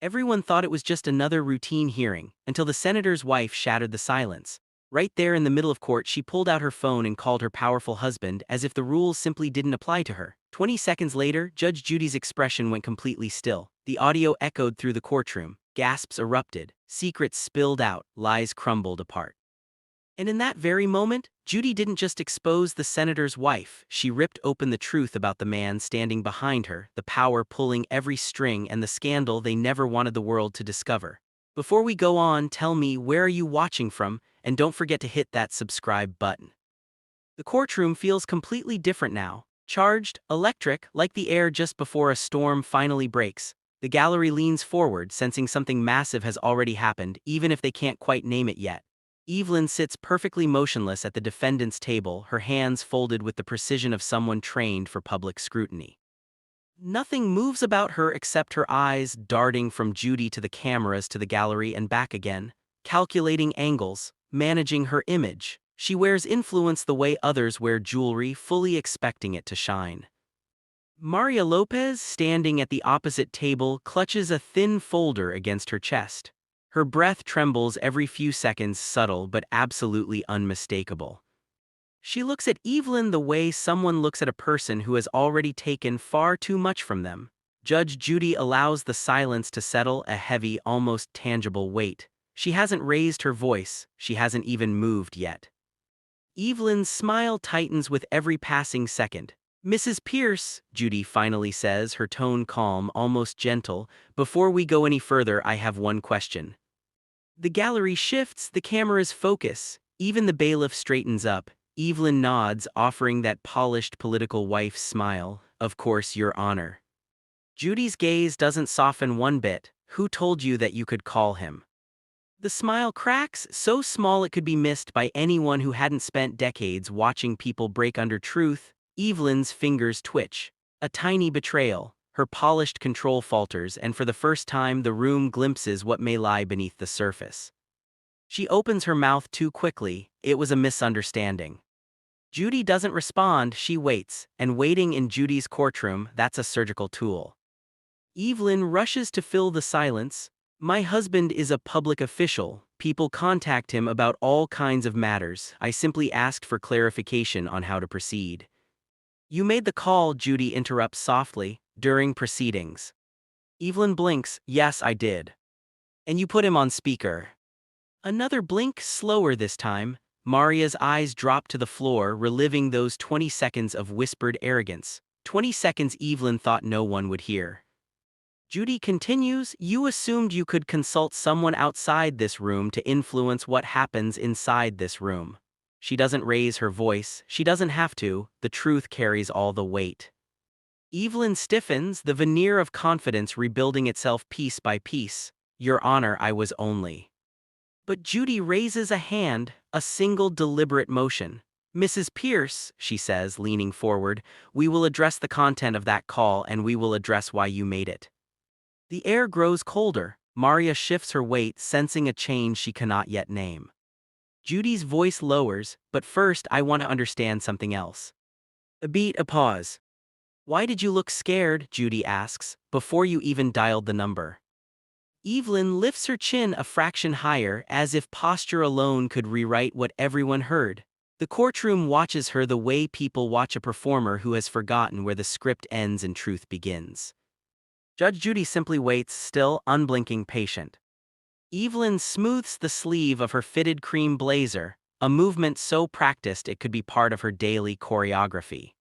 Everyone thought it was just another routine hearing, until the senator's wife shattered the silence. Right there in the middle of court, she pulled out her phone and called her powerful husband as if the rules simply didn't apply to her. 20 seconds later, Judge Judy's expression went completely still. The audio echoed through the courtroom. Gasps erupted. Secrets spilled out. Lies crumbled apart. And in that very moment, Judy didn't just expose the senator's wife, she ripped open the truth about the man standing behind her, the power pulling every string, and the scandal they never wanted the world to discover. Before we go on, tell me, where are you watching from, and don't forget to hit that subscribe button. The courtroom feels completely different now. Charged, electric, like the air just before a storm finally breaks. The gallery leans forward, sensing something massive has already happened, even if they can't quite name it yet. Eivelyn sits perfectly motionless at the defendant's table, her hands folded with the precision of someone trained for public scrutiny. Nothing moves about her except her eyes darting from Judy to the cameras to the gallery and back again, calculating angles, managing her image. She wears influence the way others wear jewelry, fully expecting it to shine. Maria Lopez, standing at the opposite table, clutches a thin folder against her chest. Her breath trembles every few seconds, subtle but absolutely unmistakable. She looks at Eivelyn the way someone looks at a person who has already taken far too much from them. Judge Judy allows the silence to settle, a heavy, almost tangible weight. She hasn't raised her voice, she hasn't even moved yet. Eivelyn's smile tightens with every passing second. "Mrs. Pierce," Judy finally says, her tone calm, almost gentle, "before we go any further, I have one question." The gallery shifts, the camera's focus. Even the bailiff straightens up. Eivelyn nods, offering that polished political wife's smile. "Of course, Your Honor." Judy's gaze doesn't soften one bit. "Who told you that you could call him?" The smile cracks, so small it could be missed by anyone who hadn't spent decades watching people break under truth. Eivelyn's fingers twitch. A tiny betrayal. Her polished control falters, and for the first time the room glimpses what may lie beneath the surface. She opens her mouth too quickly. "It was a misunderstanding." Judy doesn't respond, she waits, and waiting in Judy's courtroom, that's a surgical tool. Eivelyn rushes to fill the silence. "My husband is a public official. People contact him about all kinds of matters. I simply asked for clarification on how to proceed." "You made the call," Judy interrupts softly, "during proceedings." Eivelyn blinks. "Yes, I did." "And you put him on speaker." Another blink, slower this time. Maria's eyes drop to the floor, reliving those 20 seconds of whispered arrogance. 20 seconds Eivelyn thought no one would hear. Judy continues, "You assumed you could consult someone outside this room to influence what happens inside this room." She doesn't raise her voice, she doesn't have to, the truth carries all the weight. Eivelyn stiffens, the veneer of confidence rebuilding itself piece by piece. "Your Honor, I was only." But Judy raises a hand, a single deliberate motion. "Mrs. Pierce," she says, leaning forward, "we will address the content of that call and we will address why you made it." The air grows colder. Maria shifts her weight, sensing a change she cannot yet name. Judy's voice lowers, "But first I want to understand something else." A beat, a pause. "Why did you look scared?" Judy asks, "before you even dialed the number." Eivelyn lifts her chin a fraction higher, as if posture alone could rewrite what everyone heard. The courtroom watches her the way people watch a performer who has forgotten where the script ends and truth begins. Judge Judy simply waits, still, unblinking, patient. Eivelyn smooths the sleeve of her fitted cream blazer, a movement so practiced it could be part of her daily choreography.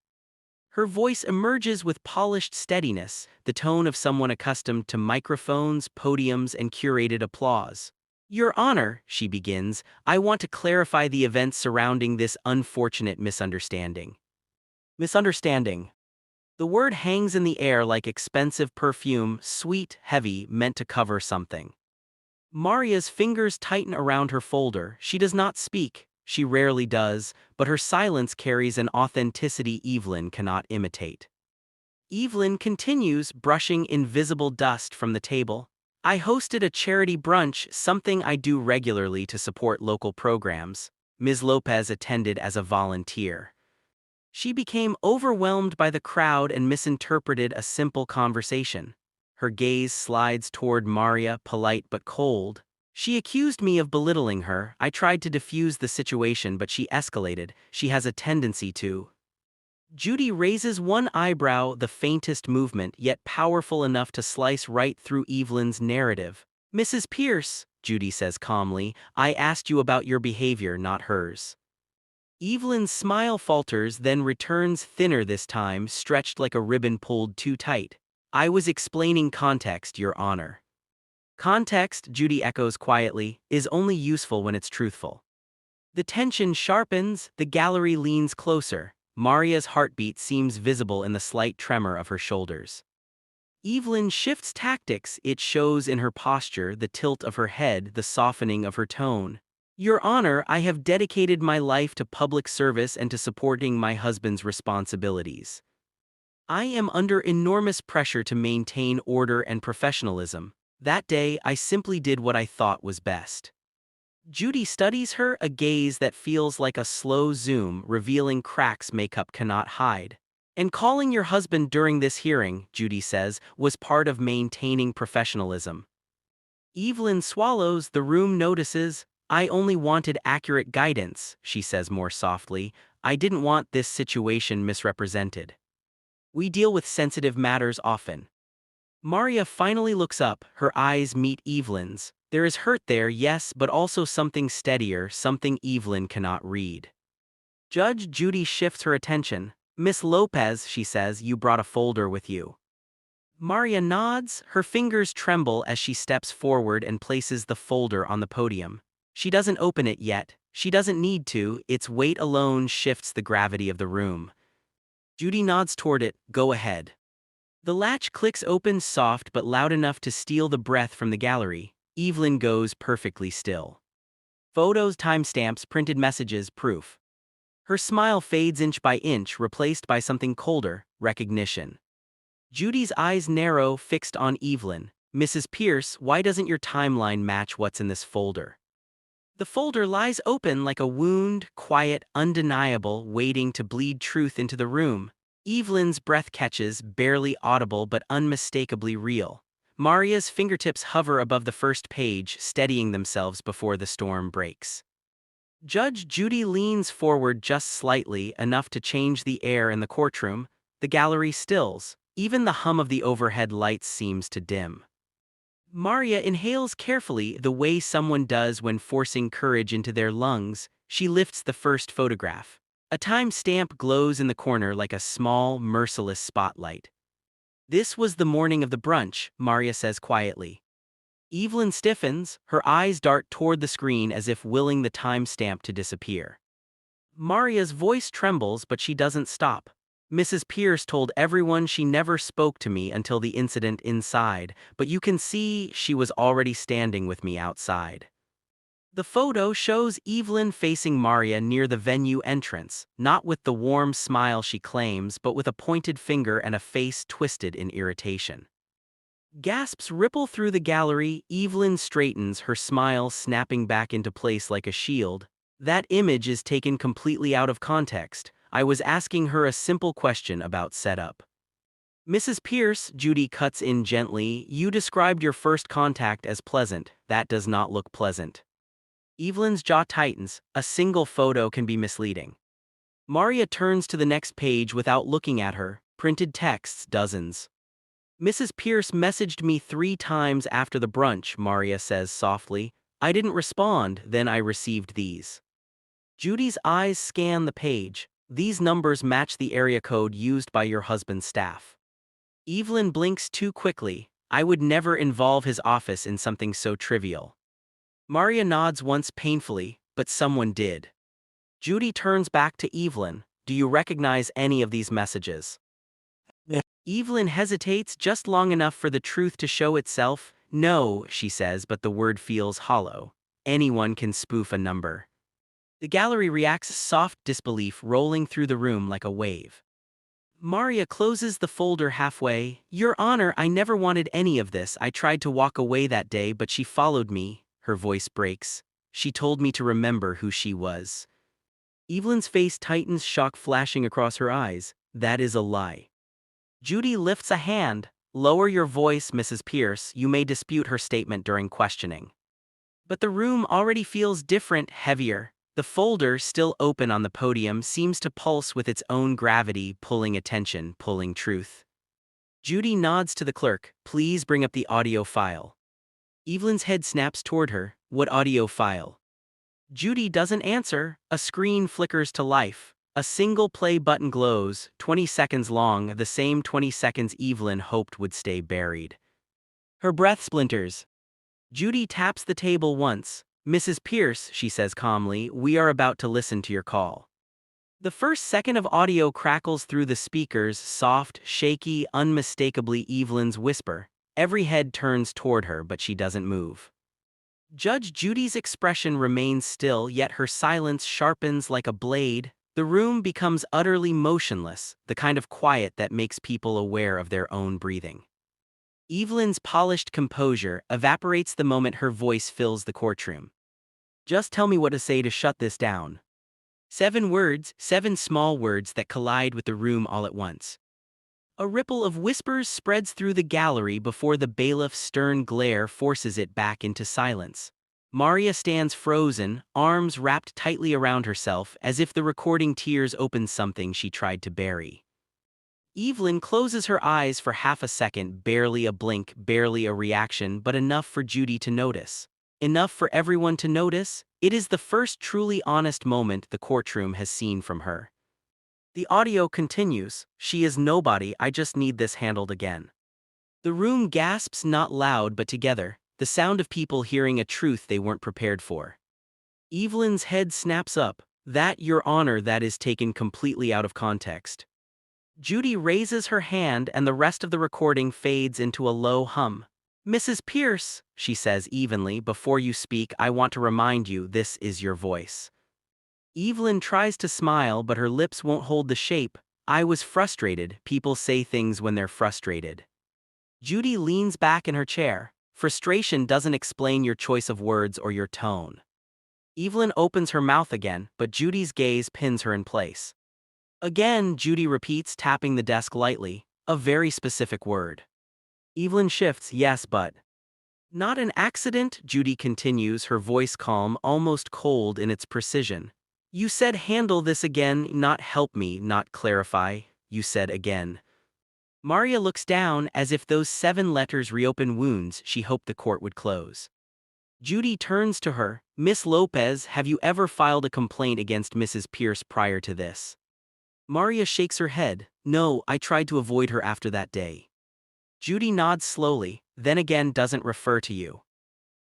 Her voice emerges with polished steadiness, the tone of someone accustomed to microphones, podiums, and curated applause. "Your Honor," she begins, "I want to clarify the events surrounding this unfortunate misunderstanding." Misunderstanding. The word hangs in the air like expensive perfume, sweet, heavy, meant to cover something. Maria's fingers tighten around her folder. She does not speak. She rarely does, but her silence carries an authenticity Eivelyn cannot imitate. Eivelyn continues, brushing invisible dust from the table. "I hosted a charity brunch, something I do regularly to support local programs. Ms. Lopez attended as a volunteer. She became overwhelmed by the crowd and misinterpreted a simple conversation. Her gaze slides toward Maria, polite but cold. She accused me of belittling her. I tried to defuse the situation, but she escalated. She has a tendency to. Judy raises one eyebrow, the faintest movement, yet powerful enough to slice right through Eivelyn's narrative. Mrs. Pierce, Judy says calmly, I asked you about your behavior, not hers. Eivelyn's smile falters, then returns thinner this time, stretched like a ribbon pulled too tight. I was explaining context, Your Honor. Context, Judy echoes quietly, is only useful when it's truthful. The tension sharpens, the gallery leans closer. Maria's heartbeat seems visible in the slight tremor of her shoulders. Eivelyn shifts tactics, it shows in her posture, the tilt of her head, the softening of her tone. Your Honor, I have dedicated my life to public service and to supporting my husband's responsibilities. I am under enormous pressure to maintain order and professionalism. That day, I simply did what I thought was best. Judy studies her, a gaze that feels like a slow zoom, revealing cracks makeup cannot hide. And calling your husband during this hearing, Judy says, was part of maintaining professionalism. Eivelyn swallows, the room notices. I only wanted accurate guidance, she says more softly. I didn't want this situation misrepresented. We deal with sensitive matters often. Maria finally looks up, her eyes meet Eivelyn's. There is hurt there, yes, but also something steadier, something Eivelyn cannot read. Judge Judy shifts her attention. Miss Lopez, she says, you brought a folder with you. Maria nods, her fingers tremble as she steps forward and places the folder on the podium. She doesn't open it yet. She doesn't need to, its weight alone shifts the gravity of the room. Judy nods toward it, go ahead. The latch clicks open, soft but loud enough to steal the breath from the gallery. Eivelyn goes perfectly still. Photos, timestamps, printed messages, proof. Her smile fades inch by inch, replaced by something colder, recognition. Judy's eyes narrow, fixed on Eivelyn. Mrs. Pierce, why doesn't your timeline match what's in this folder? The folder lies open like a wound, quiet, undeniable, waiting to bleed truth into the room. Eivelyn's breath catches, barely audible but unmistakably real. Maria's fingertips hover above the first page, steadying themselves before the storm breaks. Judge Judy leans forward just slightly, enough to change the air in the courtroom. The gallery stills. Even the hum of the overhead lights seems to dim. Maria inhales carefully, the way someone does when forcing courage into their lungs. She lifts the first photograph. A time stamp glows in the corner like a small, merciless spotlight. This was the morning of the brunch, Maria says quietly. Eivelyn stiffens, her eyes dart toward the screen as if willing the time stamp to disappear. Maria's voice trembles, but she doesn't stop. Mrs. Pierce told everyone she never spoke to me until the incident inside, but you can see she was already standing with me outside. The photo shows Eivelyn facing Maria near the venue entrance, not with the warm smile she claims, but with a pointed finger and a face twisted in irritation. Gasps ripple through the gallery. Eivelyn straightens, her smile snapping back into place like a shield. That image is taken completely out of context. I was asking her a simple question about setup. Mrs. Pierce, Judy cuts in gently, you described your first contact as pleasant. That does not look pleasant. Eivelyn's jaw tightens. A single photo can be misleading. Maria turns to the next page without looking at her. Printed texts, dozens. Mrs. Pierce messaged me 3 times after the brunch, Maria says softly. I didn't respond, then I received these. Judy's eyes scan the page. These numbers match the area code used by your husband's staff. Eivelyn blinks too quickly. I would never involve his office in something so trivial. Maria nods once painfully, but someone did. Judy turns back to Eivelyn. Do you recognize any of these messages? Eivelyn hesitates just long enough for the truth to show itself. No, she says, but the word feels hollow. Anyone can spoof a number. The gallery reacts, soft disbelief rolling through the room like a wave. Maria closes the folder halfway. Your Honor, I never wanted any of this. I tried to walk away that day, but she followed me. Her voice breaks. She told me to remember who she was. Eivelyn's face tightens, shock flashing across her eyes. That is a lie. Judy lifts a hand. Lower your voice, Mrs. Pierce, you may dispute her statement during questioning. But the room already feels different, heavier. The folder, still open on the podium, seems to pulse with its own gravity, pulling attention, pulling truth. Judy nods to the clerk. Please bring up the audio file. Evelyn's head snaps toward her. What audio file? Judy doesn't answer. A screen flickers to life. A single play button glows, 20 seconds long, the same 20 seconds Eivelyn hoped would stay buried. Her breath splinters. Judy taps the table once. Mrs. Pierce, she says calmly, we are about to listen to your call. The first second of audio crackles through the speakers, soft, shaky, unmistakably Evelyn's whisper. Every head turns toward her, but she doesn't move. Judge Judy's expression remains still, yet her silence sharpens like a blade. The room becomes utterly motionless, the kind of quiet that makes people aware of their own breathing. Evelyn's polished composure evaporates the moment her voice fills the courtroom. Just tell me what to say to shut this down. 7 words, 7 small words that collide with the room all at once. A ripple of whispers spreads through the gallery before the bailiff's stern glare forces it back into silence. Maria stands frozen, arms wrapped tightly around herself, as if the recording tears opened something she tried to bury. Eivelyn closes her eyes for half a second, barely a blink, barely a reaction, but enough for Judy to notice. Enough for everyone to notice. It is the first truly honest moment the courtroom has seen from her. The audio continues. She is nobody, I just need this handled again. The room gasps, not loud but together, the sound of people hearing a truth they weren't prepared for. Eivelyn's head snaps up. That, Your Honor, that is taken completely out of context. Judy raises her hand and the rest of the recording fades into a low hum. Mrs. Pierce, she says evenly, before you speak, I want to remind you this is your voice. Eivelyn tries to smile, but her lips won't hold the shape. I was frustrated. People say things when they're frustrated. Judy leans back in her chair. Frustration doesn't explain your choice of words or your tone. Eivelyn opens her mouth again, but Judy's gaze pins her in place. Again, Judy repeats, tapping the desk lightly, a very specific word. Eivelyn shifts, yes, but. Not an accident, Judy continues, her voice calm, almost cold in its precision. You said handle this again, not help me, not clarify, you said again. Maria looks down, as if those 7 letters reopen wounds she hoped the court would close. Judy turns to her. Miss Lopez, have you ever filed a complaint against Mrs. Pierce prior to this? Maria shakes her head. No, I tried to avoid her after that day. Judy nods slowly, then again doesn't refer to you.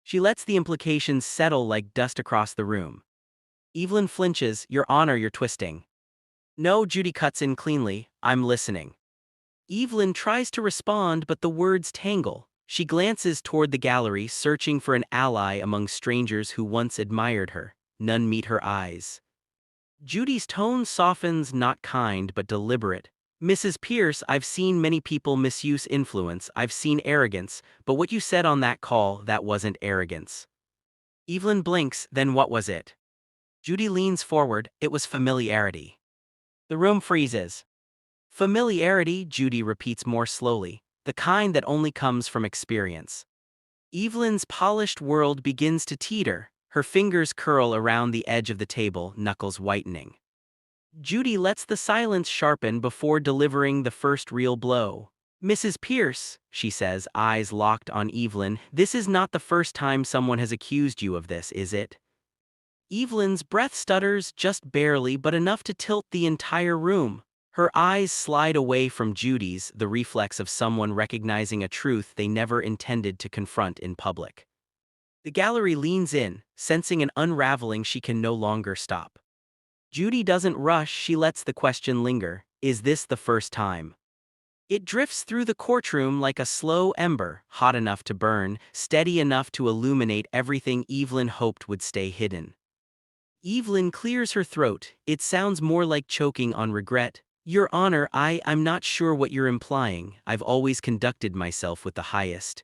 She lets the implications settle like dust across the room. Eivelyn flinches. Your Honor, you're twisting. No, Judy cuts in cleanly, I'm listening. Eivelyn tries to respond, but the words tangle. She glances toward the gallery, searching for an ally among strangers who once admired her. None meet her eyes. Judy's tone softens, not kind but deliberate. Mrs. Pierce, I've seen many people misuse influence, I've seen arrogance, but what you said on that call, that wasn't arrogance. Eivelyn blinks, then what was it? Judy leans forward, it was familiarity. The room freezes. Familiarity, Judy repeats more slowly, the kind that only comes from experience. Eivelyn's polished world begins to teeter, her fingers curl around the edge of the table, knuckles whitening. Judy lets the silence sharpen before delivering the first real blow. Mrs. Pierce, she says, eyes locked on Eivelyn, this is not the first time someone has accused you of this, is it? Evelyn's breath stutters, just barely, but enough to tilt the entire room. Her eyes slide away from Judy's, the reflex of someone recognizing a truth they never intended to confront in public. The gallery leans in, sensing an unraveling she can no longer stop. Judy doesn't rush, she lets the question linger. Is this the first time? It drifts through the courtroom like a slow ember, hot enough to burn, steady enough to illuminate everything Eivelyn hoped would stay hidden. Eivelyn clears her throat. It sounds more like choking on regret. Your Honor, I'm not sure what you're implying. I've always conducted myself with the highest.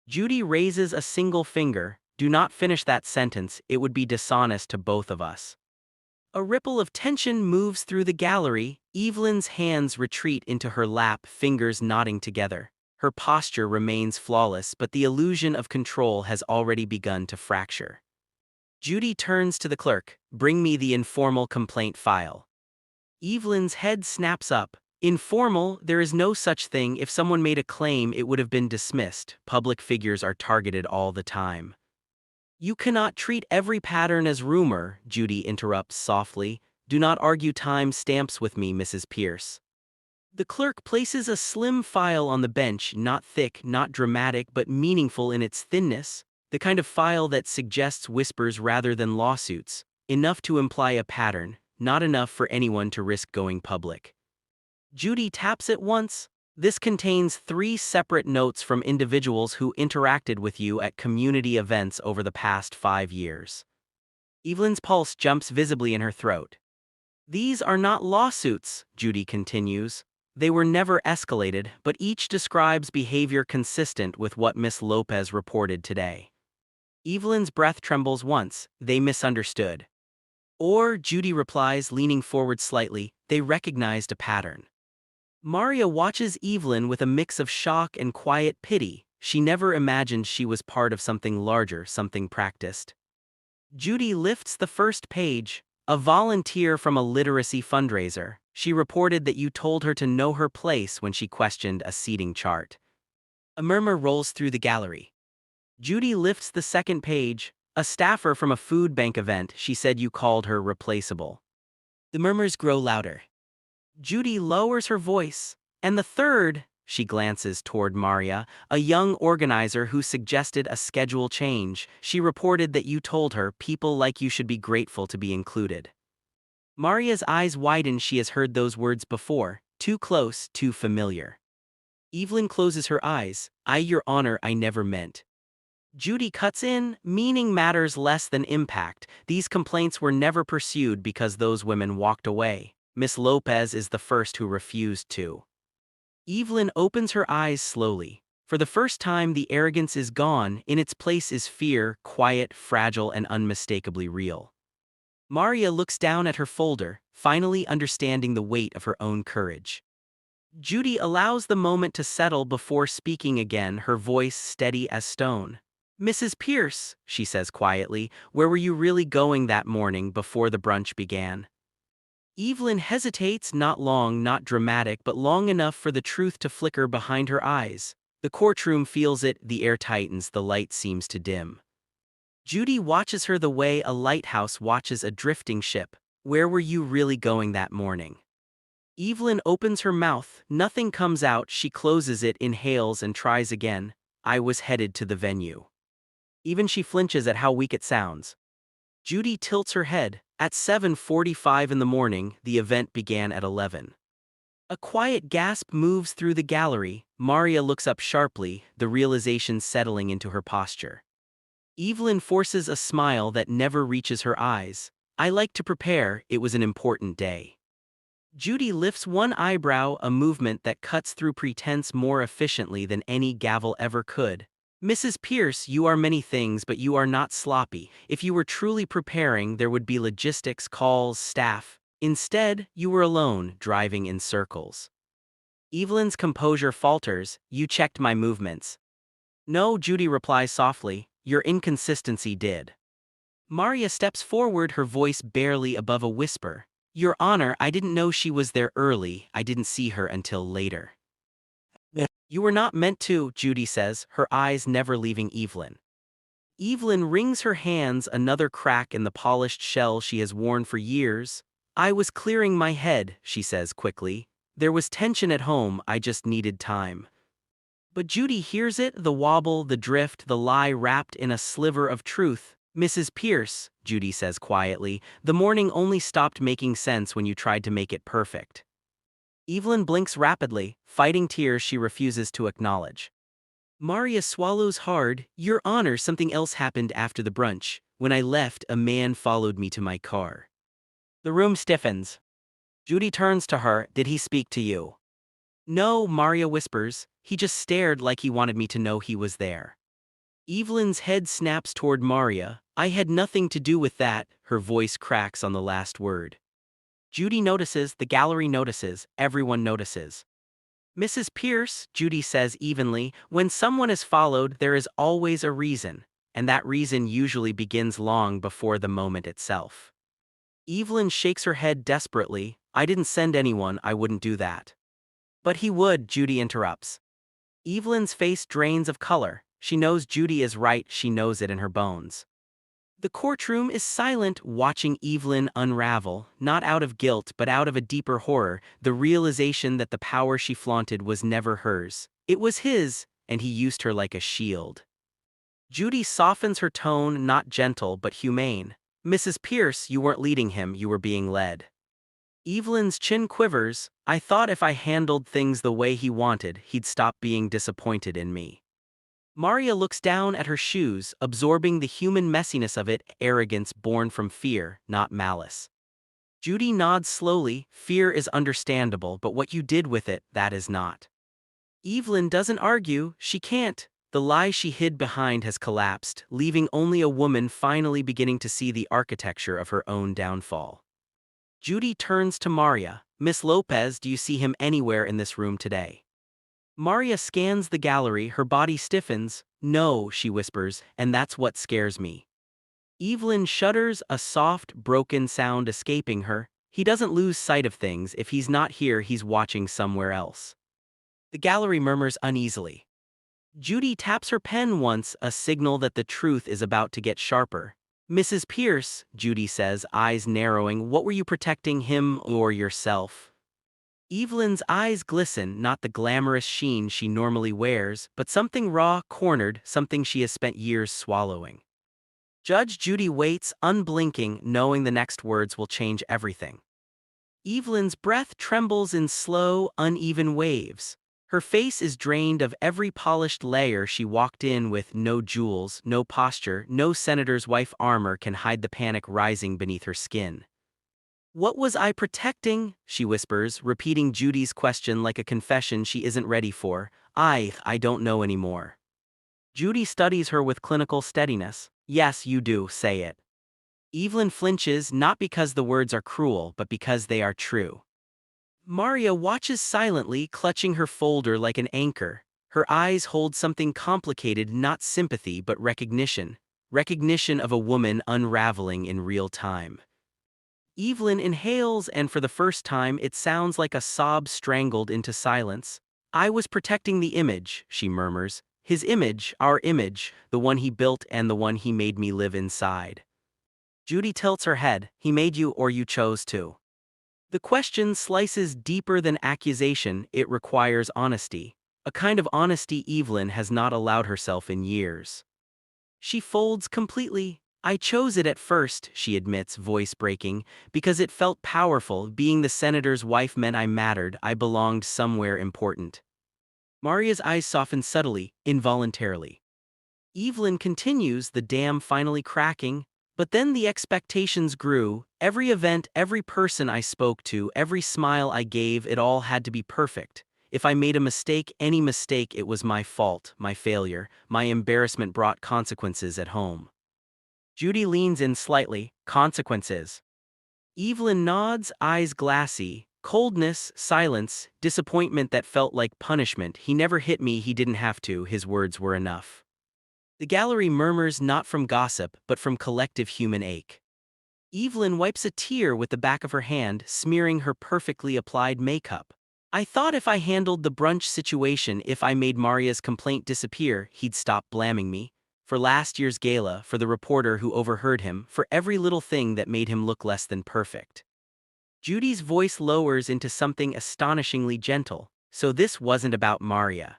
Judy raises a single finger. Do not finish that sentence, it would be dishonest to both of us. A ripple of tension moves through the gallery. Eivelyn's hands retreat into her lap, fingers knotting together. Her posture remains flawless, but the illusion of control has already begun to fracture. Judy turns to the clerk. "Bring me the informal complaint file." Evelyn's head snaps up. "Informal? There is no such thing. If someone made a claim, it would have been dismissed. Public figures are targeted all the time." "You cannot treat every pattern as rumor," Judy interrupts softly. "Do not argue time stamps with me, Mrs. Pierce." The clerk places a slim file on the bench, not thick, not dramatic, but meaningful in its thinness, the kind of file that suggests whispers rather than lawsuits, enough to imply a pattern, not enough for anyone to risk going public. Judy taps it once. "This contains 3 separate notes from individuals who interacted with you at community events over the past 5 years." Evelyn's pulse jumps visibly in her throat. "These are not lawsuits," Judy continues. "They were never escalated, but each describes behavior consistent with what Miss Lopez reported today." Evelyn's breath trembles once. "They misunderstood." Or, Judy replies, leaning forward slightly, "they recognized a pattern." Maria watches Eivelyn with a mix of shock and quiet pity. She never imagined she was part of something larger, something practiced. Judy lifts the first page. "A volunteer from a literacy fundraiser. She reported that you told her to know her place when she questioned a seating chart." A murmur rolls through the gallery. Judy lifts the second page. "A staffer from a food bank event. She said you called her replaceable." The murmurs grow louder. Judy lowers her voice. "And the third," she glances toward Maria, "a young organizer who suggested a schedule change. She reported that you told her people like you should be grateful to be included." Maria's eyes widen. She has heard those words before, too close, too familiar. Eivelyn closes her eyes. Your Honor, I never meant." Judy cuts in. "Meaning matters less than impact. These complaints were never pursued because those women walked away. Miss Lopez is the first who refused to." Eivelyn opens her eyes slowly. For the first time, the arrogance is gone. In its place is fear, quiet, fragile, and unmistakably real. Maria looks down at her folder, finally understanding the weight of her own courage. Judy allows the moment to settle before speaking again, her voice steady as stone. "Mrs. Pierce," she says quietly, "where were you really going that morning before the brunch began?" Eivelyn hesitates, not long, not dramatic, but long enough for the truth to flicker behind her eyes. The courtroom feels it, the air tightens, the light seems to dim. Judy watches her the way a lighthouse watches a drifting ship. "Where were you really going that morning?" Eivelyn opens her mouth. Nothing comes out. She closes it, inhales, and tries again. "I was headed to the venue." Even she flinches at how weak it sounds. Judy tilts her head. "At 7:45 in the morning, the event began at 11. A quiet gasp moves through the gallery. Maria looks up sharply, the realization settling into her posture. Eivelyn forces a smile that never reaches her eyes. "I like to prepare. It was an important day." Judy lifts one eyebrow, a movement that cuts through pretense more efficiently than any gavel ever could. "Mrs. Pierce, you are many things, but you are not sloppy. If you were truly preparing, there would be logistics, calls, staff. Instead, you were alone, driving in circles." Eivelyn's composure falters. "You checked my movements." "No," Judy replies softly. "Your inconsistency did." Maria steps forward, her voice barely above a whisper. "Your Honor, I didn't know she was there early. I didn't see her until later." "You were not meant to," Judy says, her eyes never leaving Eivelyn. Eivelyn wrings her hands, another crack in the polished shell she has worn for years. "I was clearing my head," she says quickly. "There was tension at home, I just needed time." But Judy hears it, the wobble, the drift, the lie wrapped in a sliver of truth. "Mrs. Pierce," Judy says quietly, "the morning only stopped making sense when you tried to make it perfect." Eivelyn blinks rapidly, fighting tears she refuses to acknowledge. Maria swallows hard. "Your Honor, something else happened after the brunch. When I left, a man followed me to my car." The room stiffens. Judy turns to her. "Did he speak to you?" "No," Maria whispers. "He just stared like he wanted me to know he was there." Eivelyn's head snaps toward Maria. "I had nothing to do with that," her voice cracks on the last word. Judy notices, the gallery notices, everyone notices. Mrs. Pierce, Judy says evenly, when someone is followed, there is always a reason, and that reason usually begins long before the moment itself. Evelyn shakes her head desperately. I didn't send anyone, I wouldn't do that. But he would, Judy interrupts. Evelyn's face drains of color. She knows Judy is right, she knows it in her bones. The courtroom is silent, watching Eivelyn unravel, not out of guilt but out of a deeper horror, the realization that the power she flaunted was never hers. It was his, and he used her like a shield. Judy softens her tone, not gentle but humane. Mrs. Pierce, you weren't leading him, you were being led. Evelyn's chin quivers. I thought if I handled things the way he wanted, he'd stop being disappointed in me. Maria looks down at her shoes, absorbing the human messiness of it, arrogance born from fear, not malice. Judy nods slowly. Fear is understandable, but what you did with it, that is not. Eivelyn doesn't argue, she can't. The lie she hid behind has collapsed, leaving only a woman finally beginning to see the architecture of her own downfall. Judy turns to Maria. Miss Lopez, do you see him anywhere in this room today? Maria scans the gallery, her body stiffens. No, she whispers, and that's what scares me. Eivelyn shudders, a soft, broken sound escaping her. He doesn't lose sight of things. If he's not here, he's watching somewhere else. The gallery murmurs uneasily. Judy taps her pen once, a signal that the truth is about to get sharper. Mrs. Pierce, Judy says, eyes narrowing, what were you protecting, him or yourself? Evelyn's eyes glisten, not the glamorous sheen she normally wears, but something raw, cornered, something she has spent years swallowing. Judge Judy waits, unblinking, knowing the next words will change everything. Evelyn's breath trembles in slow, uneven waves. Her face is drained of every polished layer she walked in with. No jewels, no posture, no senator's wife armor can hide the panic rising beneath her skin. What was I protecting? She whispers, repeating Judy's question like a confession she isn't ready for. I don't know anymore. Judy studies her with clinical steadiness. Yes, you do, say it. Eivelyn flinches, not because the words are cruel, but because they are true. Maria watches silently, clutching her folder like an anchor. Her eyes hold something complicated, not sympathy but recognition. Recognition of a woman unraveling in real time. Eivelyn inhales, and for the first time it sounds like a sob strangled into silence. I was protecting the image, she murmurs. His image, our image, the one he built and the one he made me live inside. Judy tilts her head. He made you or you chose to? The question slices deeper than accusation. It requires honesty. A kind of honesty Eivelyn has not allowed herself in years. She folds completely. I chose it at first, she admits, voice breaking, because it felt powerful. Being the senator's wife meant I mattered, I belonged somewhere important. Maria's eyes soften subtly, involuntarily. Eivelyn continues, the dam finally cracking. But then the expectations grew. Every event, every person I spoke to, every smile I gave, it all had to be perfect. If I made a mistake, any mistake, it was my fault, my failure, my embarrassment brought consequences at home. Judy leans in slightly. Consequences. Eivelyn nods, eyes glassy. Coldness, silence, disappointment that felt like punishment. He never hit me, he didn't have to, his words were enough. The gallery murmurs, not from gossip, but from collective human ache. Eivelyn wipes a tear with the back of her hand, smearing her perfectly applied makeup. I thought if I handled the brunch situation, if I made Maria's complaint disappear, he'd stop blaming me. For last year's gala, for the reporter who overheard him, for every little thing that made him look less than perfect. Judy's voice lowers into something astonishingly gentle. So this wasn't about Maria.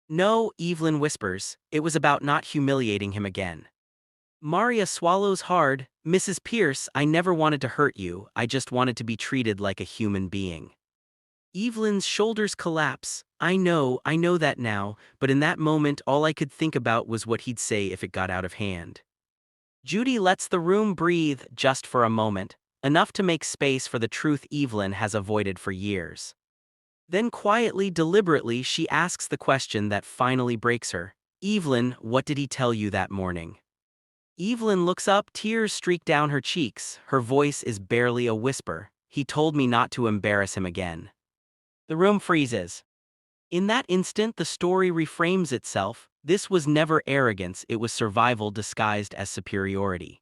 No, Eivelyn whispers, it was about not humiliating him again. Maria swallows hard. Mrs. Pierce, I never wanted to hurt you, I just wanted to be treated like a human being. Eivelyn's shoulders collapse. I know that now, but in that moment all I could think about was what he'd say if it got out of hand. Judy lets the room breathe, just for a moment, enough to make space for the truth Eivelyn has avoided for years. Then quietly, deliberately, she asks the question that finally breaks her. Eivelyn, what did he tell you that morning? Eivelyn looks up, tears streak down her cheeks, her voice is barely a whisper. He told me not to embarrass him again. The room freezes. In that instant, the story reframes itself. This was never arrogance, it was survival disguised as superiority.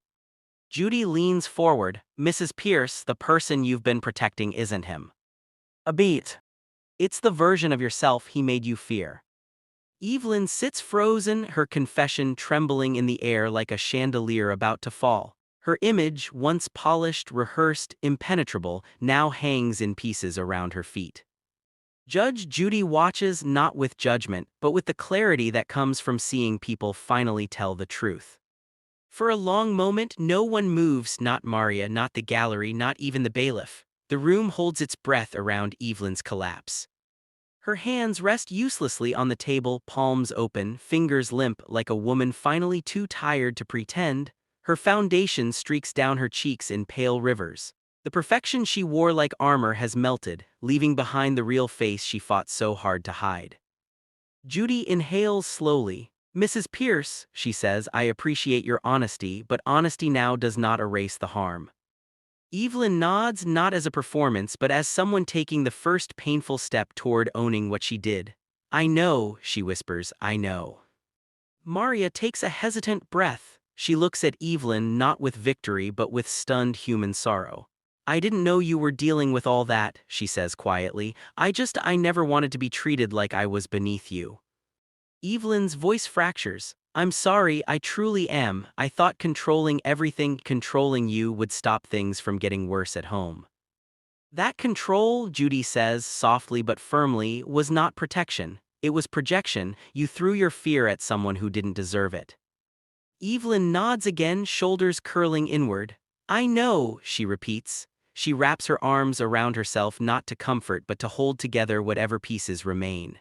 Judy leans forward. Mrs. Pierce, the person you've been protecting isn't him. A beat. It's the version of yourself he made you fear. Eivelyn sits frozen, her confession trembling in the air like a chandelier about to fall. Her image, once polished, rehearsed, impenetrable, now hangs in pieces around her feet. Judge Judy watches not with judgment, but with the clarity that comes from seeing people finally tell the truth. For a long moment, no one moves, not Maria, not the gallery, not even the bailiff. The room holds its breath around Evelyn's collapse. Her hands rest uselessly on the table, palms open, fingers limp like a woman finally too tired to pretend. Her foundation streaks down her cheeks in pale rivers. The perfection she wore like armor has melted, leaving behind the real face she fought so hard to hide. Judy inhales slowly. Mrs. Pierce, she says, I appreciate your honesty, but honesty now does not erase the harm. Eivelyn nods, not as a performance but as someone taking the first painful step toward owning what she did. I know, she whispers, I know. Maria takes a hesitant breath. She looks at Eivelyn not with victory but with stunned human sorrow. I didn't know you were dealing with all that, she says quietly. I never wanted to be treated like I was beneath you. Evelyn's voice fractures. I'm sorry, I truly am. I thought controlling everything, controlling you, would stop things from getting worse at home. That control, Judy says softly but firmly, was not protection. It was projection. You threw your fear at someone who didn't deserve it. Eivelyn nods again, shoulders curling inward. I know, she repeats. She wraps her arms around herself not to comfort but to hold together whatever pieces remain.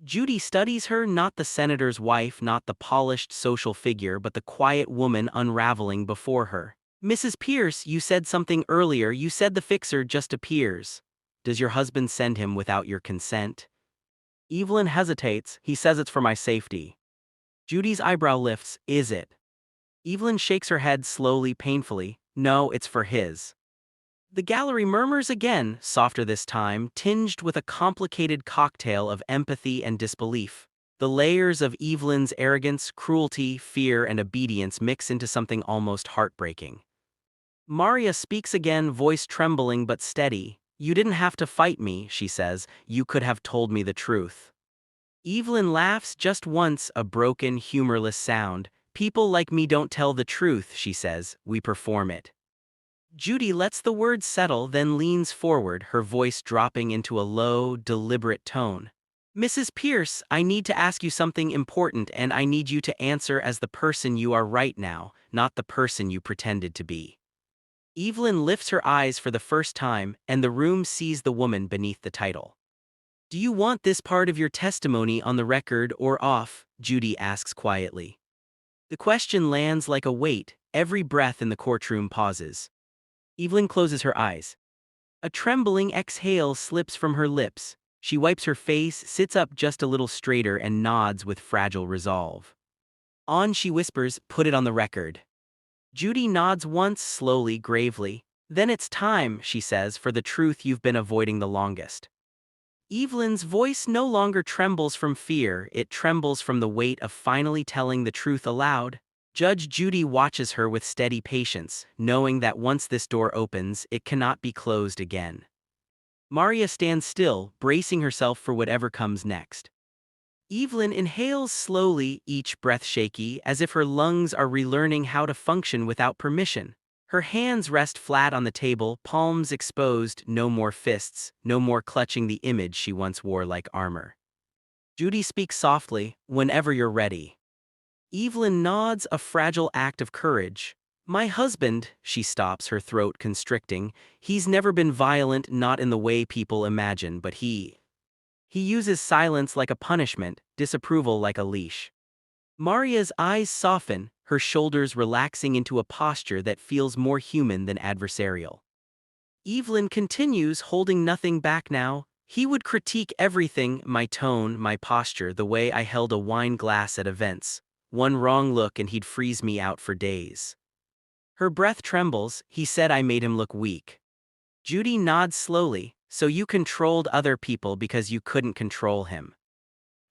Judy studies her, not the senator's wife, not the polished social figure, but the quiet woman unraveling before her. Mrs. Pierce, you said something earlier. You said the fixer just appears. Does your husband send him without your consent? Eivelyn hesitates. He says it's for my safety. Judy's eyebrow lifts. Is it? Eivelyn shakes her head slowly, painfully. No, it's for his. The gallery murmurs again, softer this time, tinged with a complicated cocktail of empathy and disbelief. The layers of Eivelyn's arrogance, cruelty, fear, and obedience mix into something almost heartbreaking. Maria speaks again, voice trembling but steady. You didn't have to fight me, she says. You could have told me the truth. Eivelyn laughs just once, a broken, humorless sound. People like me don't tell the truth, she says. We perform it. Judy lets the words settle, then leans forward, her voice dropping into a low, deliberate tone. Mrs. Pierce, I need to ask you something important, and I need you to answer as the person you are right now, not the person you pretended to be. Eivelyn lifts her eyes for the first time, and the room sees the woman beneath the title. Do you want this part of your testimony on the record or off? Judy asks quietly. The question lands like a weight. Every breath in the courtroom pauses. Eivelyn closes her eyes. A trembling exhale slips from her lips. She wipes her face, sits up just a little straighter, and nods with fragile resolve. On, she whispers, put it on the record. Judy nods once, slowly, gravely. Then it's time, she says, for the truth you've been avoiding the longest. Eivelyn's voice no longer trembles from fear, it trembles from the weight of finally telling the truth aloud. Judge Judy watches her with steady patience, knowing that once this door opens, it cannot be closed again. Maria stands still, bracing herself for whatever comes next. Eivelyn inhales slowly, each breath shaky, as if her lungs are relearning how to function without permission. Her hands rest flat on the table, palms exposed, no more fists, no more clutching the image she once wore like armor. Judy speaks softly, whenever you're ready. Eivelyn nods, a fragile act of courage. My husband, she stops, her throat constricting. He's never been violent, not in the way people imagine, but he uses silence like a punishment, disapproval like a leash. Maria's eyes soften, her shoulders relaxing into a posture that feels more human than adversarial. Eivelyn continues, holding nothing back now. He would critique everything, my tone, my posture, the way I held a wine glass at events. One wrong look and he'd freeze me out for days. Her breath trembles. He said I made him look weak. Judy nods slowly. So you controlled other people because you couldn't control him.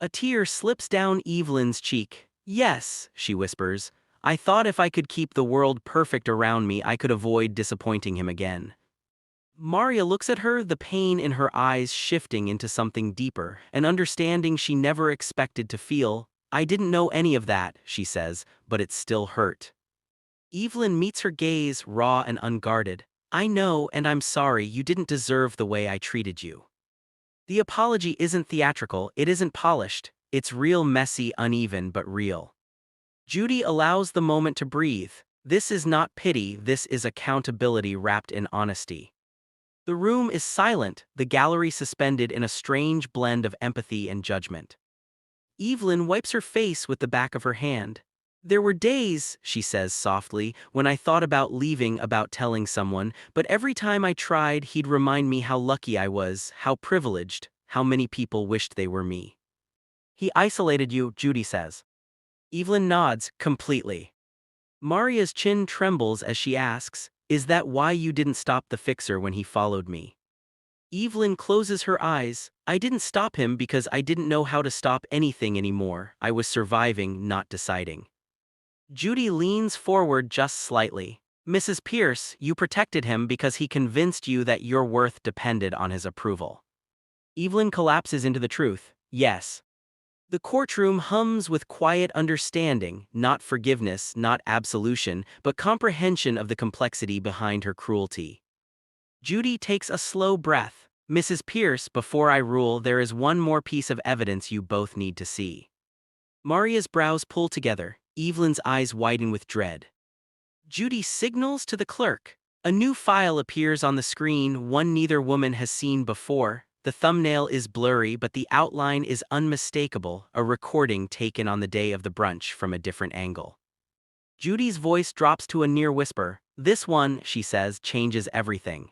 A tear slips down Eivelyn's cheek. Yes, she whispers. I thought if I could keep the world perfect around me, I could avoid disappointing him again. Maria looks at her, the pain in her eyes shifting into something deeper, an understanding she never expected to feel. I didn't know any of that, she says, but it still hurt. Eivelyn meets her gaze, raw and unguarded. I know, and I'm sorry, you didn't deserve the way I treated you. The apology isn't theatrical, it isn't polished, it's real, messy, uneven, but real. Judy allows the moment to breathe. This is not pity, this is accountability wrapped in honesty. The room is silent, the gallery suspended in a strange blend of empathy and judgment. Eivelyn wipes her face with the back of her hand. There were days, she says softly, when I thought about leaving, about telling someone, but every time I tried, he'd remind me how lucky I was, how privileged, how many people wished they were me. He isolated you, Judy says. Eivelyn nods, completely. Maria's chin trembles as she asks, is that why you didn't stop the fixer when he followed me? Eivelyn closes her eyes. I didn't stop him because I didn't know how to stop anything anymore. I was surviving, not deciding. Judy leans forward just slightly. Mrs. Pierce, you protected him because he convinced you that your worth depended on his approval. Eivelyn collapses into the truth. Yes. The courtroom hums with quiet understanding, not forgiveness, not absolution, but comprehension of the complexity behind her cruelty. Judy takes a slow breath. Mrs. Pierce, before I rule, there is one more piece of evidence you both need to see. Maria's brows pull together. Eivelyn's eyes widen with dread. Judy signals to the clerk. A new file appears on the screen, one neither woman has seen before. The thumbnail is blurry, but the outline is unmistakable, a recording taken on the day of the brunch from a different angle. Judy's voice drops to a near whisper. This one, she says, changes everything.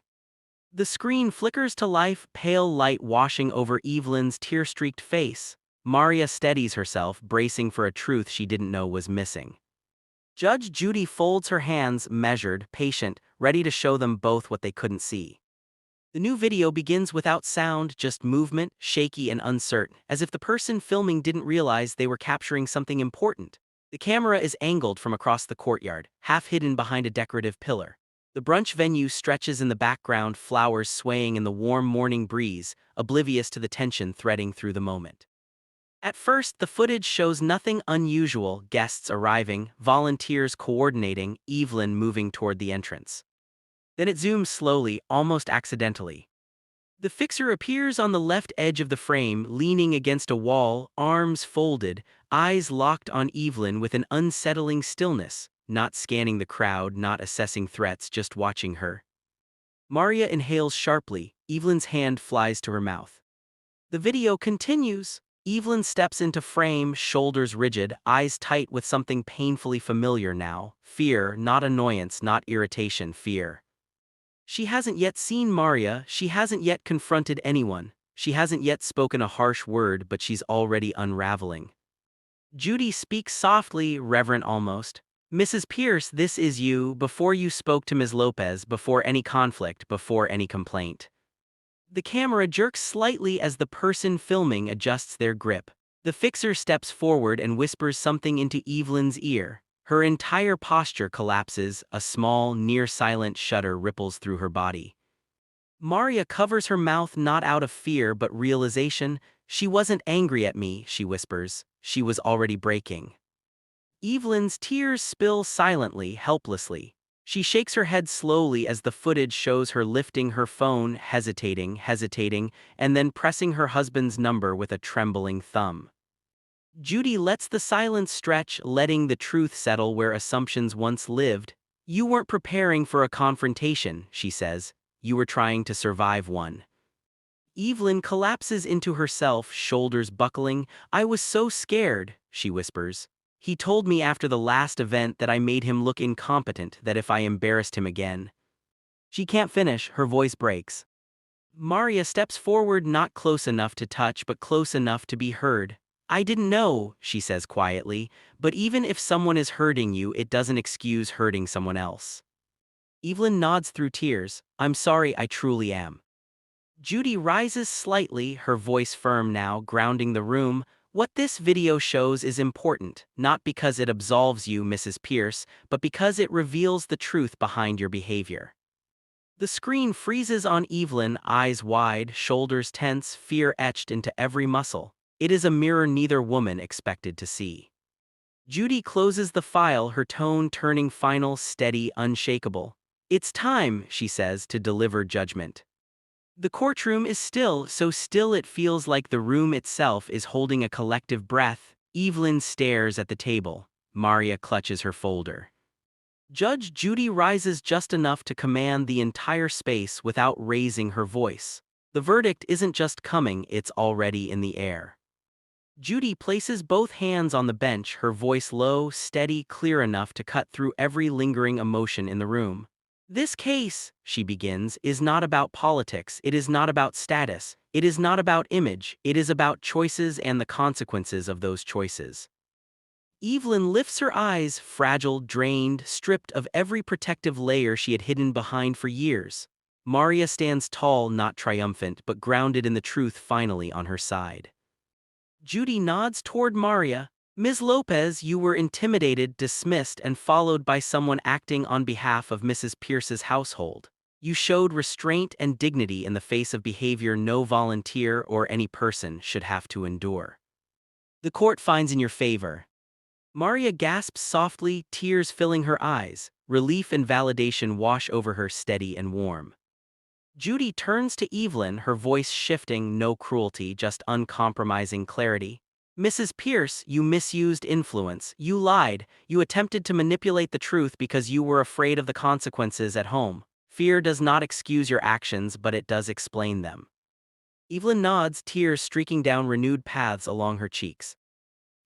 The screen flickers to life, pale light washing over Eivelyn's tear-streaked face. Maria steadies herself, bracing for a truth she didn't know was missing. Judge Judy folds her hands, measured, patient, ready to show them both what they couldn't see. The new video begins without sound, just movement, shaky and uncertain, as if the person filming didn't realize they were capturing something important. The camera is angled from across the courtyard, half hidden behind a decorative pillar. The brunch venue stretches in the background, flowers swaying in the warm morning breeze, oblivious to the tension threading through the moment. At first, the footage shows nothing unusual, guests arriving, volunteers coordinating, Eivelyn moving toward the entrance. Then it zooms slowly, almost accidentally. The fixer appears on the left edge of the frame, leaning against a wall, arms folded, eyes locked on Eivelyn with an unsettling stillness, not scanning the crowd, not assessing threats, just watching her. Maria inhales sharply, Eivelyn's hand flies to her mouth. The video continues. Eivelyn steps into frame, shoulders rigid, eyes tight with something painfully familiar now. Fear, not annoyance, not irritation, fear. She hasn't yet seen Maria, she hasn't yet confronted anyone, she hasn't yet spoken a harsh word, but she's already unraveling. Judy speaks softly, reverent almost. Mrs. Pierce, this is you, before you spoke to Ms. Lopez, before any conflict, before any complaint. The camera jerks slightly as the person filming adjusts their grip. The fixer steps forward and whispers something into Eivelyn's ear. Her entire posture collapses, a small, near-silent shudder ripples through her body. Maria covers her mouth not out of fear but realization. She wasn't angry at me, she whispers. She was already breaking. Eivelyn's tears spill silently, helplessly. She shakes her head slowly as the footage shows her lifting her phone, hesitating, and then pressing her husband's number with a trembling thumb. Judy lets the silence stretch, letting the truth settle where assumptions once lived. You weren't preparing for a confrontation, she says. You were trying to survive one. Eivelyn collapses into herself, shoulders buckling. I was so scared, she whispers. He told me after the last event that I made him look incompetent, that if I embarrassed him again. She can't finish, her voice breaks. Maria steps forward, not close enough to touch but close enough to be heard. I didn't know, she says quietly, but even if someone is hurting you, it doesn't excuse hurting someone else. Eivelyn nods through tears. I'm sorry, I truly am. Judy rises slightly, her voice firm now, grounding the room. What this video shows is important, not because it absolves you, Mrs. Pierce, but because it reveals the truth behind your behavior. The screen freezes on Eivelyn, eyes wide, shoulders tense, fear etched into every muscle. It is a mirror neither woman expected to see. Judy closes the file, her tone turning final, steady, unshakable. It's time, she says, to deliver judgment. The courtroom is still, so still it feels like the room itself is holding a collective breath. Eivelyn stares at the table. Maria clutches her folder. Judge Judy rises just enough to command the entire space without raising her voice. The verdict isn't just coming, it's already in the air. Judy places both hands on the bench, her voice low, steady, clear enough to cut through every lingering emotion in the room. This case, she begins, is not about politics, it is not about status, it is not about image, it is about choices and the consequences of those choices. Eivelyn lifts her eyes, fragile, drained, stripped of every protective layer she had hidden behind for years. Maria stands tall, not triumphant, but grounded in the truth finally on her side. Judy nods toward Maria. Ms. Lopez, you were intimidated, dismissed, and followed by someone acting on behalf of Mrs. Pierce's household. You showed restraint and dignity in the face of behavior no volunteer or any person should have to endure. The court finds in your favor. Maria gasps softly, tears filling her eyes. Relief and validation wash over her, steady and warm. Judy turns to Eivelyn, her voice shifting, no cruelty, just uncompromising clarity. Mrs. Pierce, you misused influence, you lied, you attempted to manipulate the truth because you were afraid of the consequences at home. Fear does not excuse your actions, but it does explain them. Eivelyn nods, tears streaking down renewed paths along her cheeks.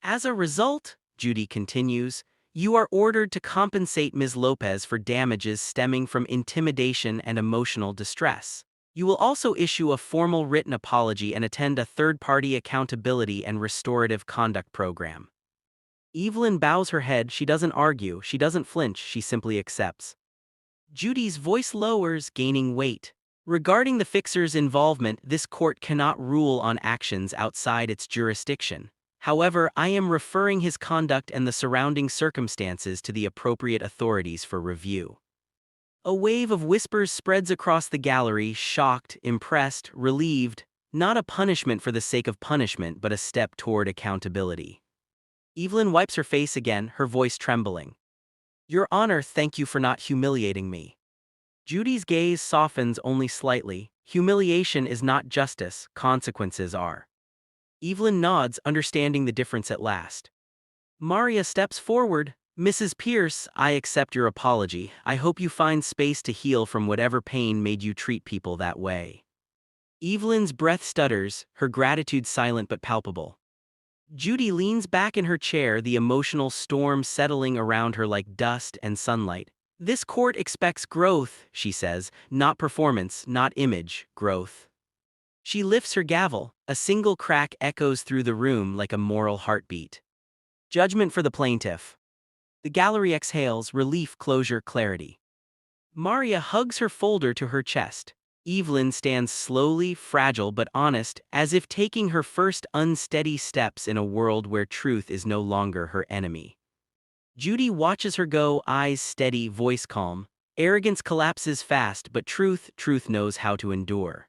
As a result, Judy continues, you are ordered to compensate Ms. Lopez for damages stemming from intimidation and emotional distress. You will also issue a formal written apology and attend a third-party accountability and restorative conduct program. Eivelyn bows her head, she doesn't argue, she doesn't flinch, she simply accepts. Judy's voice lowers, gaining weight. Regarding the fixer's involvement, this court cannot rule on actions outside its jurisdiction. However, I am referring his conduct and the surrounding circumstances to the appropriate authorities for review. A wave of whispers spreads across the gallery, shocked, impressed, relieved, not a punishment for the sake of punishment but a step toward accountability. Eivelyn wipes her face again, her voice trembling. Your Honor, thank you for not humiliating me. Judy's gaze softens only slightly. Humiliation is not justice, consequences are. Eivelyn nods, understanding the difference at last. Maria steps forward. Mrs. Pierce, I accept your apology. I hope you find space to heal from whatever pain made you treat people that way. Eivelyn's breath stutters, her gratitude silent but palpable. Judy leans back in her chair, the emotional storm settling around her like dust and sunlight. This court expects growth, she says, not performance, not image, growth. She lifts her gavel, a single crack echoes through the room like a moral heartbeat. Judgment for the plaintiff. The gallery exhales, relief, closure, clarity. Maria hugs her folder to her chest. Eivelyn stands slowly, fragile but honest, as if taking her first unsteady steps in a world where truth is no longer her enemy. Judy watches her go, eyes steady, voice calm. Arrogance collapses fast, but truth knows how to endure.